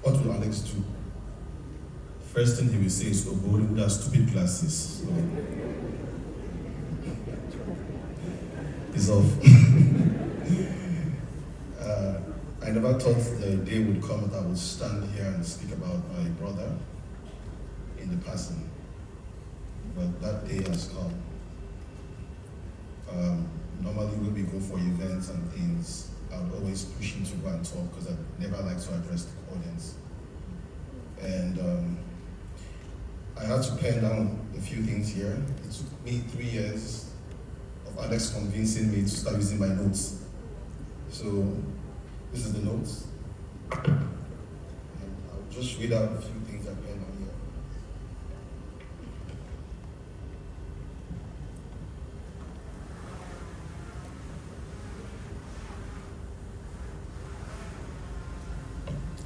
what will Alexx do? First thing he will say is, Ogbonna with has stupid glasses. So it's off. I never thought the day would come that I would stand here and speak about my brother in the passing. But that day has come. Normally when we go for events and things, I'm always pushing to go and talk because I never like to address the audience. And I had to pen down a few things here. It took me 3 years of Alexx convincing me to start using my notes. So this is the notes. And I'll just read out a few things I penned down here.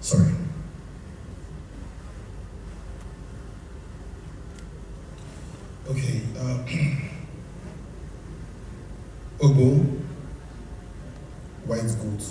Sorry. Okay. Ogo, white goat.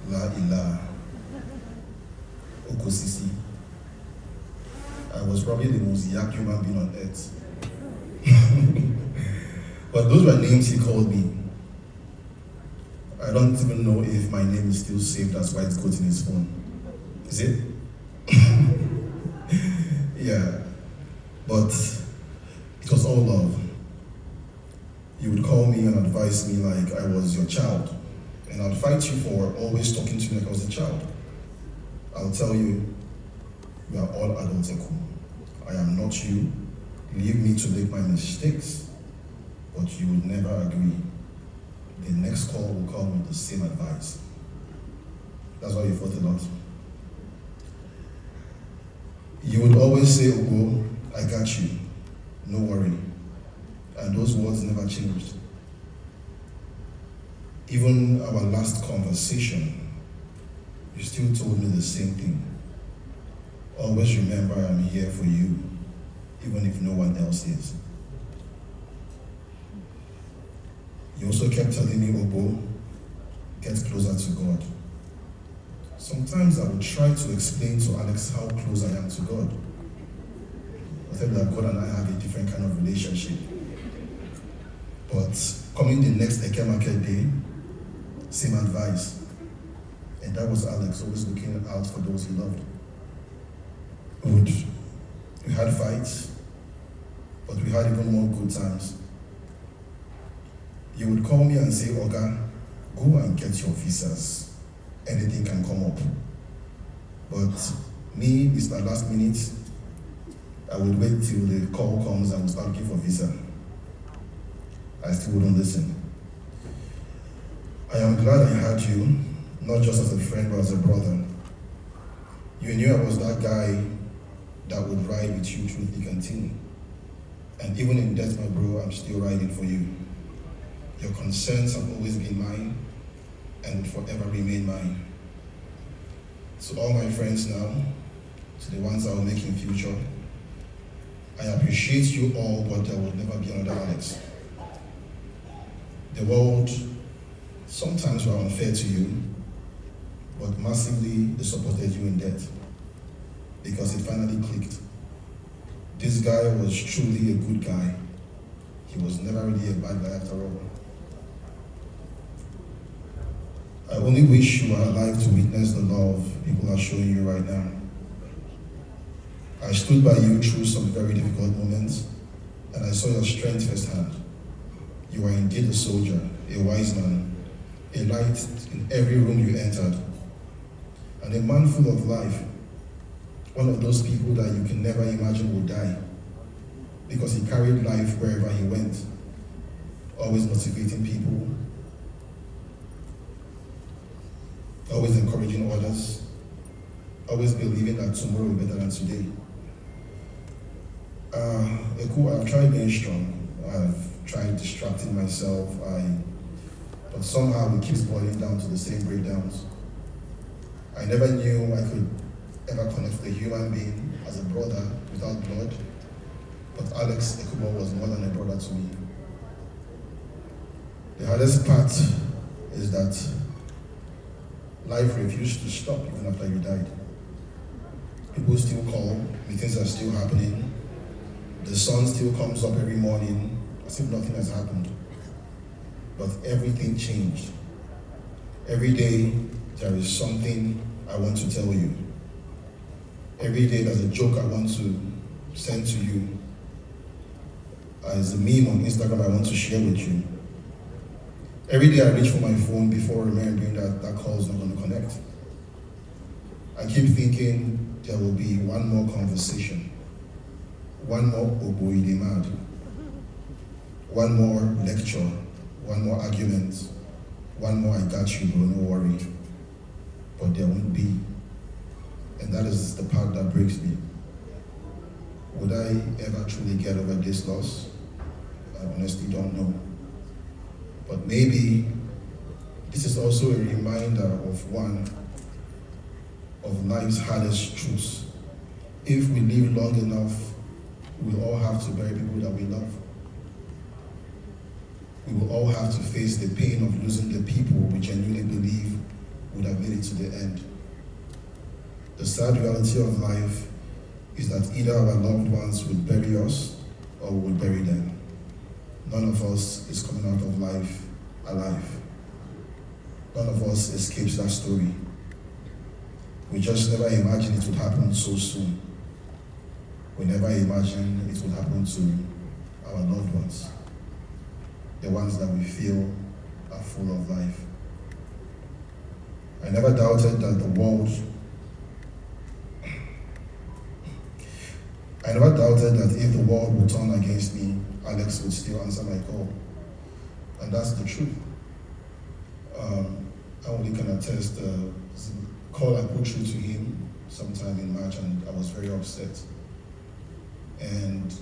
La Ila, Okosisi. I was probably the most yak human being on earth. But those were names he called me. I don't even know if my name is still saved as white goat in his phone. Is it? Yeah. But it was all love. You would call me and advise me like I was your child. And I'll fight you for always talking to me like I was a child. I'll tell you, we are all adults equal. I am not you. Leave me to make my mistakes, but you would never agree. The next call will come with the same advice. That's why you fought a lot. You would always say, Ogo, I got you, no worry. And those words never changed. Even our last conversation, you still told me the same thing. Always remember I'm here for you, even if no one else is. You also kept telling me, Ogo, get closer to God. Sometimes I would try to explain to Alexx how close I am to God. I said that God and I have a different kind of relationship. But coming the next Ikenna day, same advice. And that was Alexx, always looking out for those he loved. We had fights, but we had even more good times. You would call me and say, Oga, go and get your visas. Anything can come up. But me, it's my last minute. I would wait till the call comes and we'll start looking for visa. I still wouldn't listen. I am glad I had you, not just as a friend, but as a brother. You knew I was that guy that would ride with you through thick and thin. And even in death, my bro, I'm still riding for you. Your concerns have always been mine and will forever remain mine. To all my friends now, to the ones I will make in future, I appreciate you all, but there will never be another Alexx. The world sometimes were unfair to you, but massively they supported you in death because it finally clicked. This guy was truly a good guy. He was never really a bad guy after all. I only wish you were alive to witness the love people are showing you right now. I stood by you through some very difficult moments, and I saw your strength firsthand. You are indeed a soldier, a wise man, a light in every room you entered, and a man full of life. One of those people that you can never imagine would die, because he carried life wherever he went, always motivating people, always encouraging others, always believing that tomorrow will be better than today. I've tried being strong. I've tried distracting myself. But somehow it keeps boiling down to the same breakdowns. I never knew I could ever connect with a human being as a brother without blood. But Alexx was more than a brother to me. The hardest part is that Life refused to stop even after you died. People still call, meetings are still happening. The sun still comes up every morning as if nothing has happened. But everything changed. Every day, there is something I want to tell you. Every day, there's a joke I want to send to you. As a meme on Instagram I want to share with you. Every day I reach for my phone before remembering that call is not going to connect. I keep thinking there will be one more conversation, one more Ogbonna mad, one more lecture, one more argument, one more I got you bro, no worry. But there won't be. And that is the part that breaks me. Would I ever truly get over this loss? I honestly don't know. But maybe this is also a reminder of one of life's hardest truths. If we live long enough, we'll all have to bury people that we love. We will all have to face the pain of losing the people we genuinely believe would have made it to the end. The sad reality of life is that either our loved ones will bury us or we will bury them. None of us is coming out of life alive. None of us escapes that story. We just never imagined it would happen so soon. We never imagined it would happen to our loved ones, the ones that we feel are full of life. I never doubted that the world I never doubted that if the world would turn against me, Alexx would still answer my call. And that's the truth. I only can attest the call I put through to him sometime in March, and I was very upset. And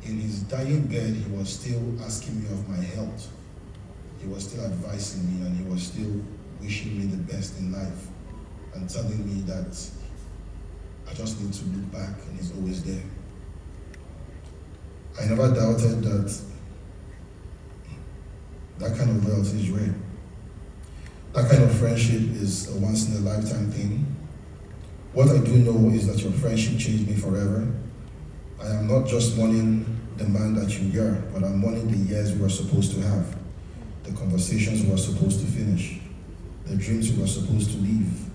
in his dying bed, he was still asking me of my health. He was still advising me, and he was still wishing me the best in life and telling me that I just need to look back and he's always there. I never doubted that kind of loyalty is rare. That kind of friendship is a once in a lifetime thing. What I do know is that your friendship changed me forever. I am not just mourning the man that you are, but I'm mourning the years we were supposed to have, the conversations we were supposed to finish, the dreams we were supposed to live,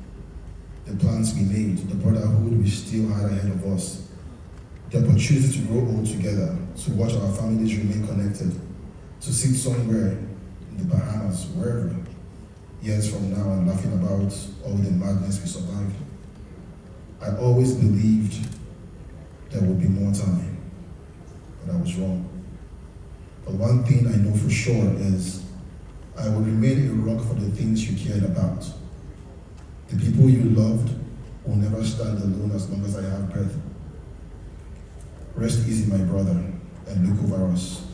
the plans we made, the brotherhood we still had ahead of us, the opportunity to grow old together, to watch our families remain connected, to sit somewhere in the Bahamas, wherever, years from now and laughing about all the madness we survived. I always believed there would be more time, but I was wrong. But one thing I know for sure is I will remain a rock for the things you cared about. The people you loved will never stand alone as long as I have breath. Rest easy, my brother, and look over us.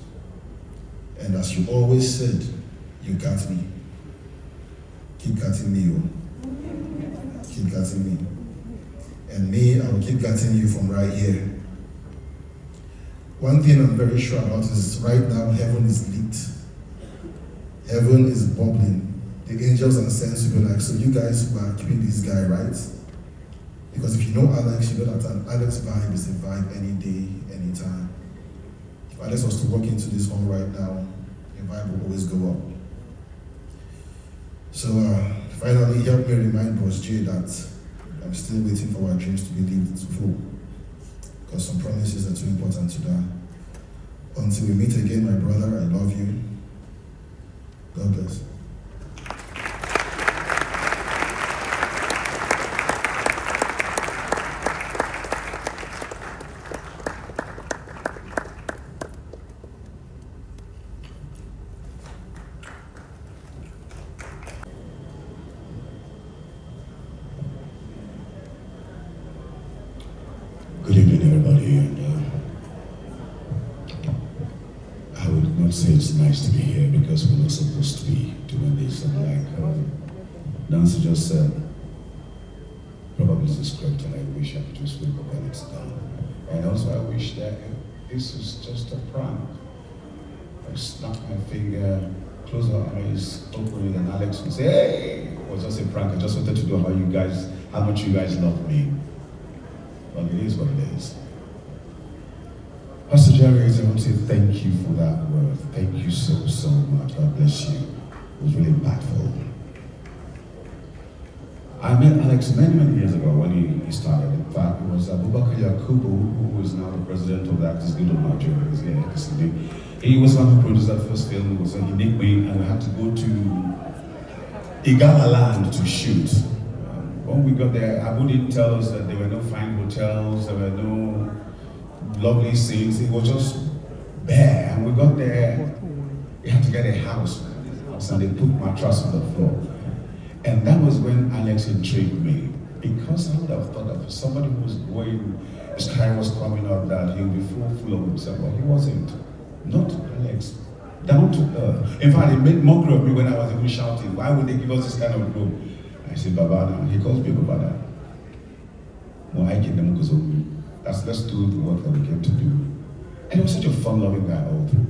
And as you always said, you got me. Keep getting me, oh. Keep getting me. And me, I will keep getting you from right here. One thing I'm very sure about is right now, heaven is lit. Heaven is bubbling. The angels and saints will be like, so you guys were keeping this guy, right? Because if you know Alexx, you know that an Alexx vibe is a vibe any day, anytime. If Alexx was to walk into this hall right now, the vibe will always go up. So finally, help me remind Bros J that I'm still waiting for our dreams to be lived to full. Because some promises are too important to die. Until we meet again, my brother, I love you. God bless. Good evening, everybody, and I would not say it's nice to be here because we're not supposed to be doing this. And like Nancy just said, probably it's a script, and I wish I could just wake up and it's done. And also, I wish that this was just a prank. I snap my finger, close our eyes, open it, and Alexx would say, "Hey, it was just a prank." prank. I just wanted to know how much you guys love me. Well, it is what it is. Pastor Jerry, I want to say thank you for that word. Thank you so much. God bless you. It was really impactful. I met Alexx many years ago when he started. In fact, it was Abubakar Yakubu, who is now the president of the Actors Guild of Nigeria. He was one who produced that first film. So he nicked me, and we had to go to Igala land to shoot. When we got there, Abu didn't tell us that there were no fine hotels, there were no lovely scenes. It was just bare. And we got there, we had to get a house, and they put mattress on the floor. And that was when Alexx intrigued me, because I would have thought that for somebody who was going, his career was coming up, that he would be full of himself, but he wasn't. Not Alexx. Down to earth. In fact, he made mockery of me when I was even shouting, why would they give us this kind of room? I said, Baba now. He calls me Baba now. Well, Ikenna goes on. Let's do the work that we came to do. And he was such a fun-loving guy all through.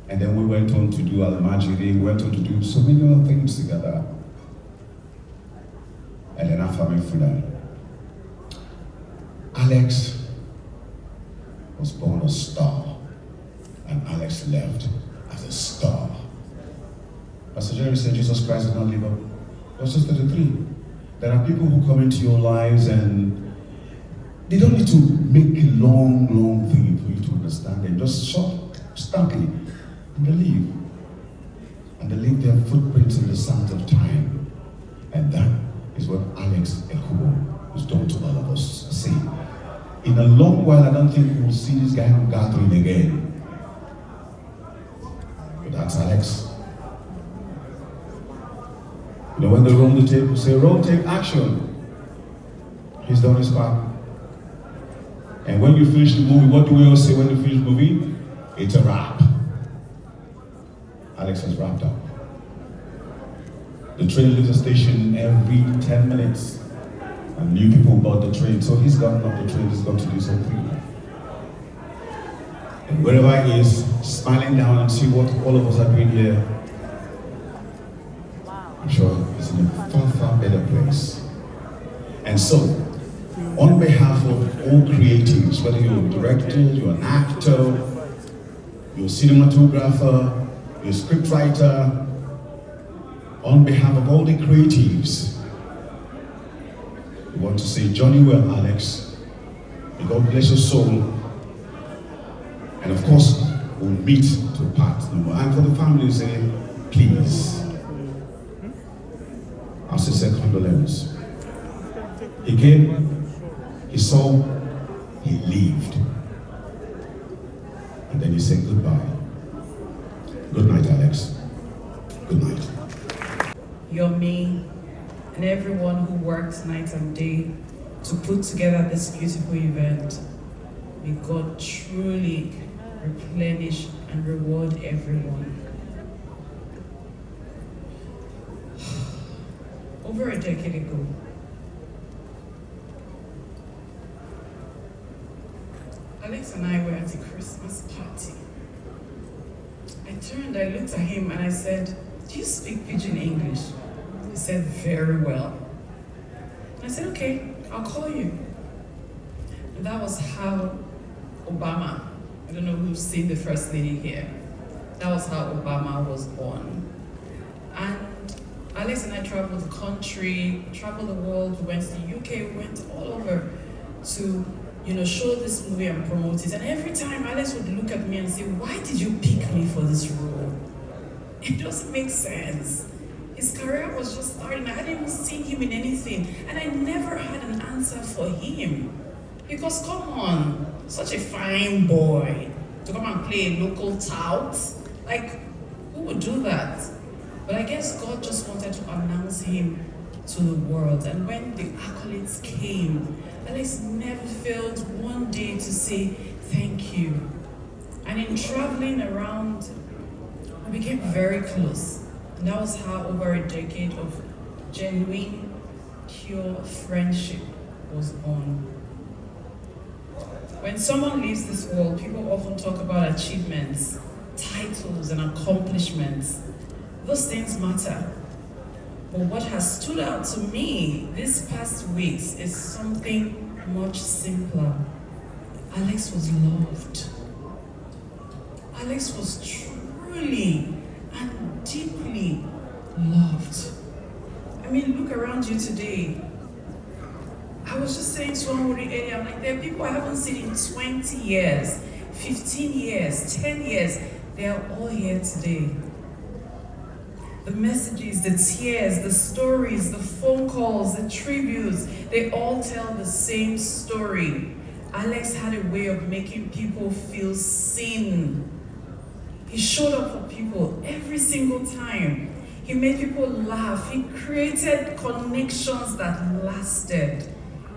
And then we went on to do Al-Majiri, we went on to do so many other things together. And then after my freedom, Alexx was born a star, and Alexx left as a star. Pastor Jerry said Jesus Christ did not live up. Verse 33. There are people who come into your lives and they don't need to make a long thing for you to understand them. Just starkly, and they leave. And they leave their footprints in the sands of time. And that is what Alexx Ekubo has done to all of us. See, in a long while, I don't think we will see this guy gathering again. But that's Alexx. You know, when they roll the tape, say, roll tape, action. He's done his part. And when you finish the movie, what do we all say when you finish the movie? It's a wrap. Alexx has wrapped up. The train leaves the station every 10 minutes. And new people board the train. So he's gotten off the train, he's got to do something. And wherever he is, smiling down and see what all of us are doing here, I'm sure it's in a far better place. And so, on behalf of all creatives, whether you're a director, you're an actor, you're a cinematographer, you're a scriptwriter, on behalf of all the creatives, we want to say, journey well, Alexx. May God bless your soul. And of course, we'll meet to part no more. And for the family, say, please. I'll say condolence. He came, he saw, he lived. And then he said goodbye. Good night, Alexx. Good night. You're me and everyone who works night and day to put together this beautiful event. May God truly replenish and reward everyone. Over a decade ago, Alexx and I were at a Christmas party. I turned, I looked at him and I said, do you speak pidgin English? He said, very well. And I said, okay, I'll call you. And that was how Obama, I don't know who's seen the First Lady here, that was how Obama was born. And Alexx and I traveled the country, traveled the world, we went to the UK, we went all over to, show this movie and promote it. And every time Alexx would look at me and say, why did you pick me for this role? It doesn't make sense. His career was just starting. I hadn't even seen him in anything. And I never had an answer for him. Because come on, such a fine boy to come and play a local tout. Like, who would do that? But I guess God just wanted to announce him to the world. And when the accolades came, Alexx never failed one day to say thank you. And in traveling around, we became very close. And that was how over a decade of genuine, pure friendship was born. When someone leaves this world, people often talk about achievements, titles, and accomplishments. Those things matter. But what has stood out to me these past weeks is something much simpler. Alexx was loved. Alexx was truly and deeply loved. I mean, look around you today. I was just saying to somebody earlier, I'm like, there are people I haven't seen in 20 years, 15 years, 10 years. They are all here today. The messages, the tears, the stories, the phone calls, the tributes, they all tell the same story. Alexx had a way of making people feel seen. He showed up for people every single time. He made people laugh. He created connections that lasted.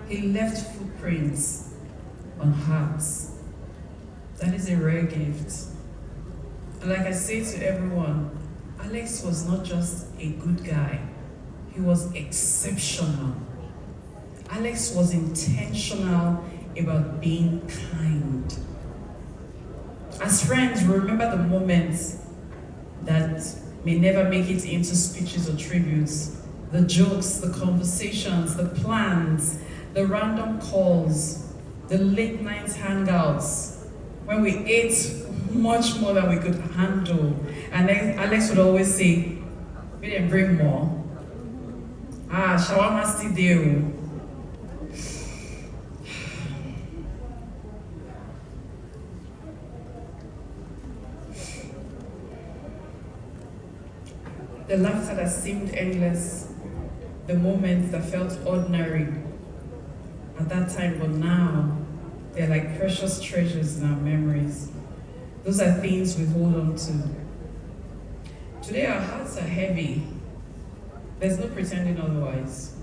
He left footprints on hearts. That is a rare gift. And like I say to everyone, Alexx was not just a good guy, he was exceptional. Alexx was intentional about being kind. As friends, we remember the moments that may never make it into speeches or tributes, the jokes, the conversations, the plans, the random calls, the late night hangouts, when we ate much more than we could handle. And then Alexx would always say, we didn't bring more. Shawarma still there. The laughter that seemed endless, the moments that felt ordinary at that time, but now they're like precious treasures in our memories. Those are things we hold on to. Today our hearts are heavy. There's no pretending otherwise.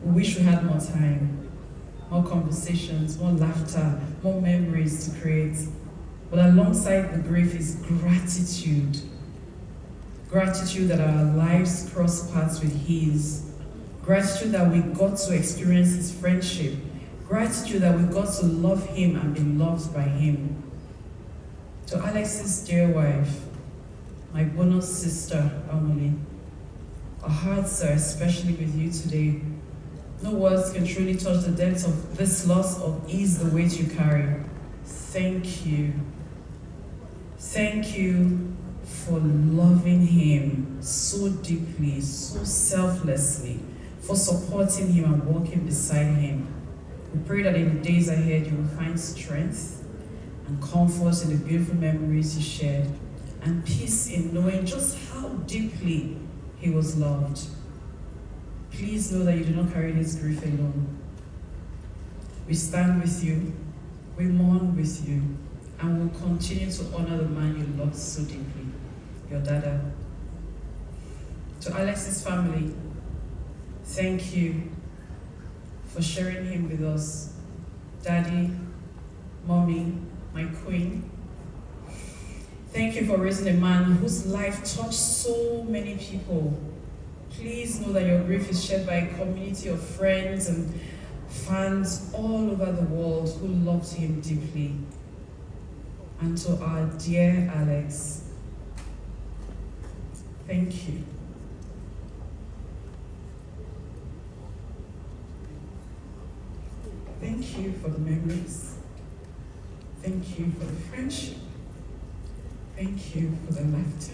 We wish we had more time, more conversations, more laughter, more memories to create. But alongside the grief is gratitude. Gratitude that our lives cross paths with his. Gratitude that we got to experience his friendship. Gratitude that we got to love him and be loved by him. To Alexx's dear wife, my bonus sister, Emily, our hearts are especially with you today. No words can truly touch the depths of this loss or ease the weight you carry. Thank you. Thank you for loving him so deeply, so selflessly, for supporting him and walking beside him. We pray that in the days ahead you will find strength and comfort in the beautiful memories you shared, and peace in knowing just how deeply he was loved. Please know that you do not carry this grief alone. We stand with you, we mourn with you, and will continue to honor the man you loved so deeply, your dada. To Alexx's family, thank you for sharing him with us. Daddy, mommy, my queen. Thank you for raising a man whose life touched so many people. Please know that your grief is shared by a community of friends and fans all over the world who loved him deeply. And to our dear Alexx, thank you. Thank you for the memories. Thank you for the friendship. Thank you for the laughter.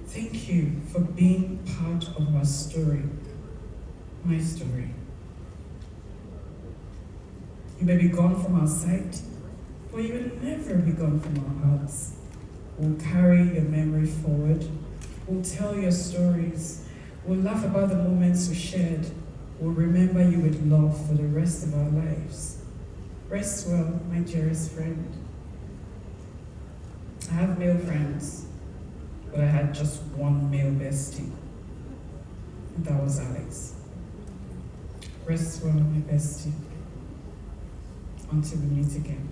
Thank you for being part of our story, my story. You may be gone from our sight, but you will never be gone from our hearts. We'll carry your memory forward. We'll tell your stories. We'll laugh about the moments we shared. We'll remember you with love for the rest of our lives. Rest well, my dearest friend. I have male friends, but I had just one male bestie, and that was Alexx. Rest well, my bestie, until we meet again.